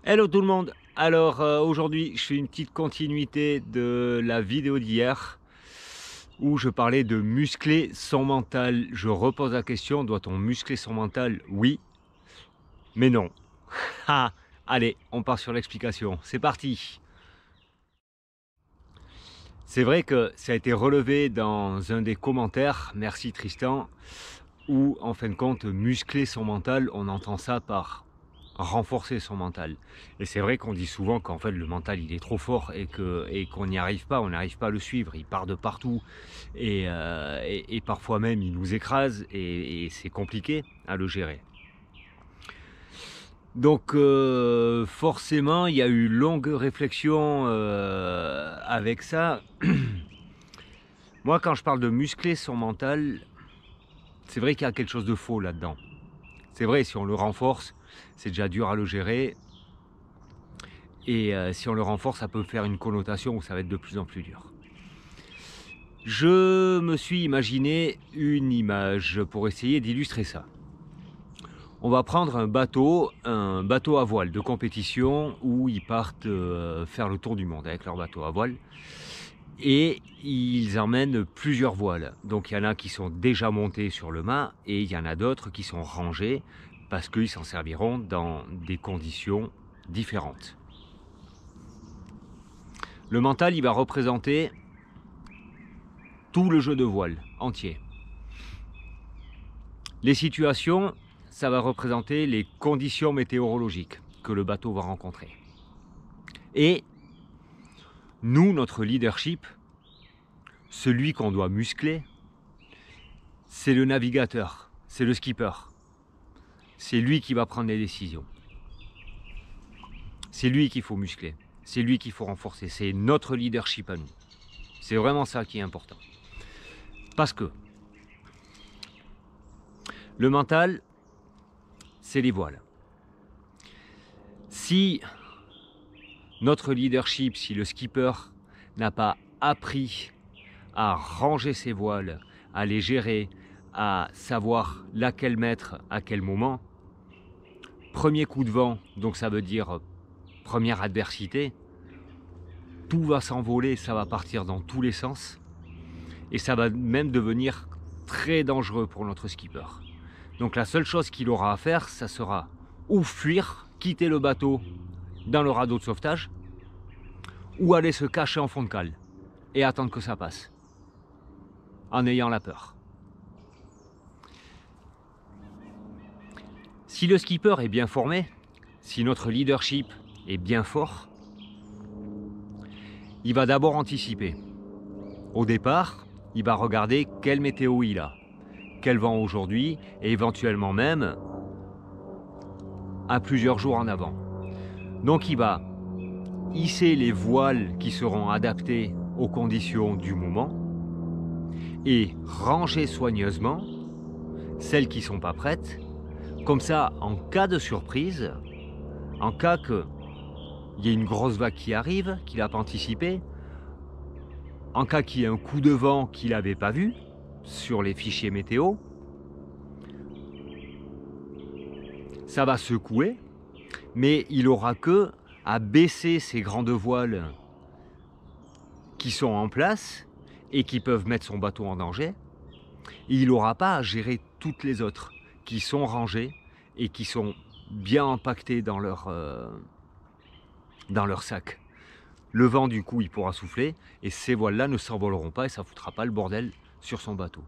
Hello tout le monde. Alors aujourd'hui je fais une petite continuité de la vidéo d'hier où je parlais de muscler son mental. Je repose la question, doit-on muscler son mental? Oui, mais non. Ah, allez, on part sur l'explication. C'est parti. C'est vrai que ça a été relevé dans un des commentaires, merci Tristan, où en fin de compte muscler son mental, on entend ça par renforcer son mental. Et c'est vrai qu'on dit souvent qu'en fait le mental il est trop fort et qu'on n'y arrive pas, on n'arrive pas à le suivre, il part de partout et parfois même il nous écrase et c'est compliqué à le gérer. Donc forcément il y a eu longue réflexion avec ça. Moi quand je parle de muscler son mental, c'est vrai qu'il y a quelque chose de faux là-dedans. C'est vrai, si on le renforce, c'est déjà dur à le gérer. Et si on le renforce, ça peut faire une connotation où ça va être de plus en plus dur. Je me suis imaginé une image pour essayer d'illustrer ça. On va prendre un bateau à voile de compétition où ils partent faire le tour du monde avec leur bateau à voile. Et ils emmènent plusieurs voiles. Donc il y en a qui sont déjà montés sur le mât et il y en a d'autres qui sont rangés parce qu'ils s'en serviront dans des conditions différentes. Le mental, il va représenter tout le jeu de voile entier. Les situations, ça va représenter les conditions météorologiques que le bateau va rencontrer. Et nous, notre leadership, celui qu'on doit muscler, c'est le navigateur, c'est le skipper. C'est lui qui va prendre les décisions. C'est lui qu'il faut muscler, c'est lui qu'il faut renforcer, c'est notre leadership à nous. C'est vraiment ça qui est important. Parce que le mental, c'est les voiles. Si notre leadership, si le skipper n'a pas appris à ranger ses voiles, à les gérer, à savoir laquelle mettre à quel moment, premier coup de vent, donc ça veut dire première adversité, tout va s'envoler, ça va partir dans tous les sens et ça va même devenir très dangereux pour notre skipper. Donc la seule chose qu'il aura à faire, ça sera ou fuir, quitter le bateau dans le radeau de sauvetage, ou aller se cacher en fond de cale et attendre que ça passe, en ayant la peur. Si le skipper est bien formé, si notre leadership est bien fort, il va d'abord anticiper. Au départ, il va regarder quelle météo il a, quel vent aujourd'hui, et éventuellement même à plusieurs jours en avant. Donc il va hisser les voiles qui seront adaptées aux conditions du moment et ranger soigneusement celles qui ne sont pas prêtes. Comme ça, en cas de surprise, en cas qu'il y ait une grosse vague qui arrive, qu'il n'a pas anticipé, en cas qu'il y ait un coup de vent qu'il n'avait pas vu sur les fichiers météo, ça va secouer, mais il n'aura que à baisser ces grandes voiles qui sont en place et qui peuvent mettre son bateau en danger. Et il n'aura pas à gérer toutes les autres qui sont rangées et qui sont bien impactées dans leur sac. Le vent, du coup, il pourra souffler et ces voiles-là ne s'envoleront pas et ça ne foutra pas le bordel sur son bateau.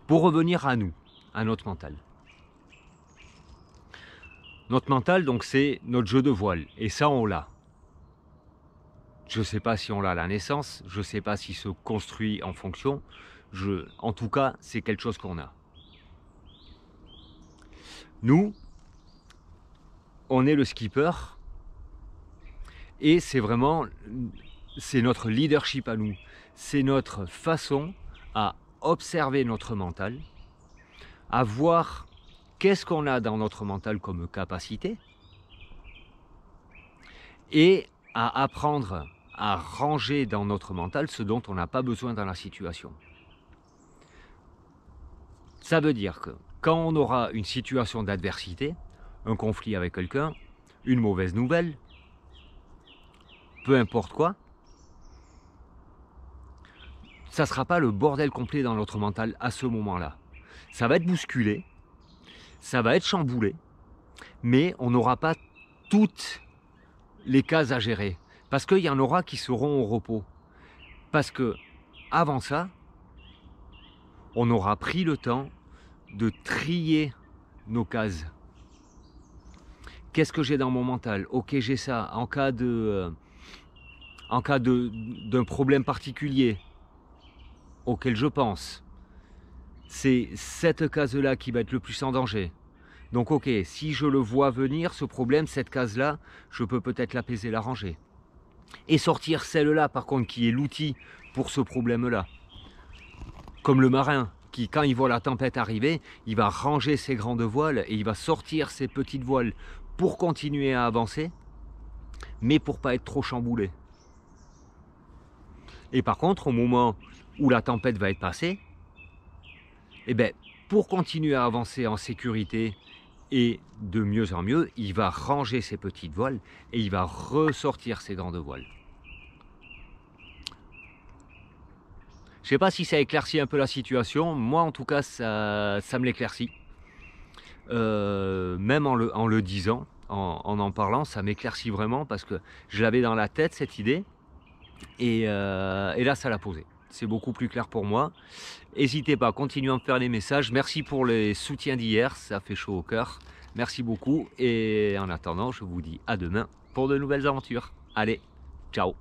Pour revenir à nous, à notre mental. Notre mental, donc, c'est notre jeu de voile et ça, on l'a. Je ne sais pas si on l'a à la naissance, je ne sais pas s'il se construit en fonction. En tout cas, c'est quelque chose qu'on a. Nous, on est le skipper et c'est notre leadership à nous. C'est notre façon à observer notre mental, à voir qu'est-ce qu'on a dans notre mental comme capacité et à apprendre à ranger dans notre mental ce dont on n'a pas besoin dans la situation. Ça veut dire que quand on aura une situation d'adversité, un conflit avec quelqu'un, une mauvaise nouvelle, peu importe quoi, ça ne sera pas le bordel complet dans notre mental à ce moment-là. Ça va être bousculé, ça va être chamboulé, mais on n'aura pas toutes les cases à gérer. Parce qu'il y en aura qui seront au repos. Parce que avant ça, on aura pris le temps de trier nos cases. Qu'est-ce que j'ai dans mon mental? Ok, j'ai ça. En cas d'un problème particulier auquel je pense, c'est cette case-là qui va être le plus en danger. Donc ok, si je le vois venir, ce problème, cette case-là, je peux peut-être l'apaiser, la ranger. Et sortir celle-là, par contre, qui est l'outil pour ce problème-là. Comme le marin, qui, quand il voit la tempête arriver, il va ranger ses grandes voiles et il va sortir ses petites voiles pour continuer à avancer, mais pour pas être trop chamboulé. Et par contre, au moment où la tempête va être passée, eh ben, pour continuer à avancer en sécurité et de mieux en mieux, il va ranger ses petites voiles et il va ressortir ses grandes voiles. Je ne sais pas si ça éclaircit un peu la situation. Moi, en tout cas, ça me l'éclaircit. Même en le disant, en parlant, ça m'éclaircit vraiment parce que je l'avais dans la tête, cette idée. Et là, ça l'a posé. C'est beaucoup plus clair pour moi. N'hésitez pas, continuez à me faire des messages. Merci pour les soutiens d'hier, ça fait chaud au cœur. Merci beaucoup. Et en attendant, je vous dis à demain pour de nouvelles aventures. Allez, ciao!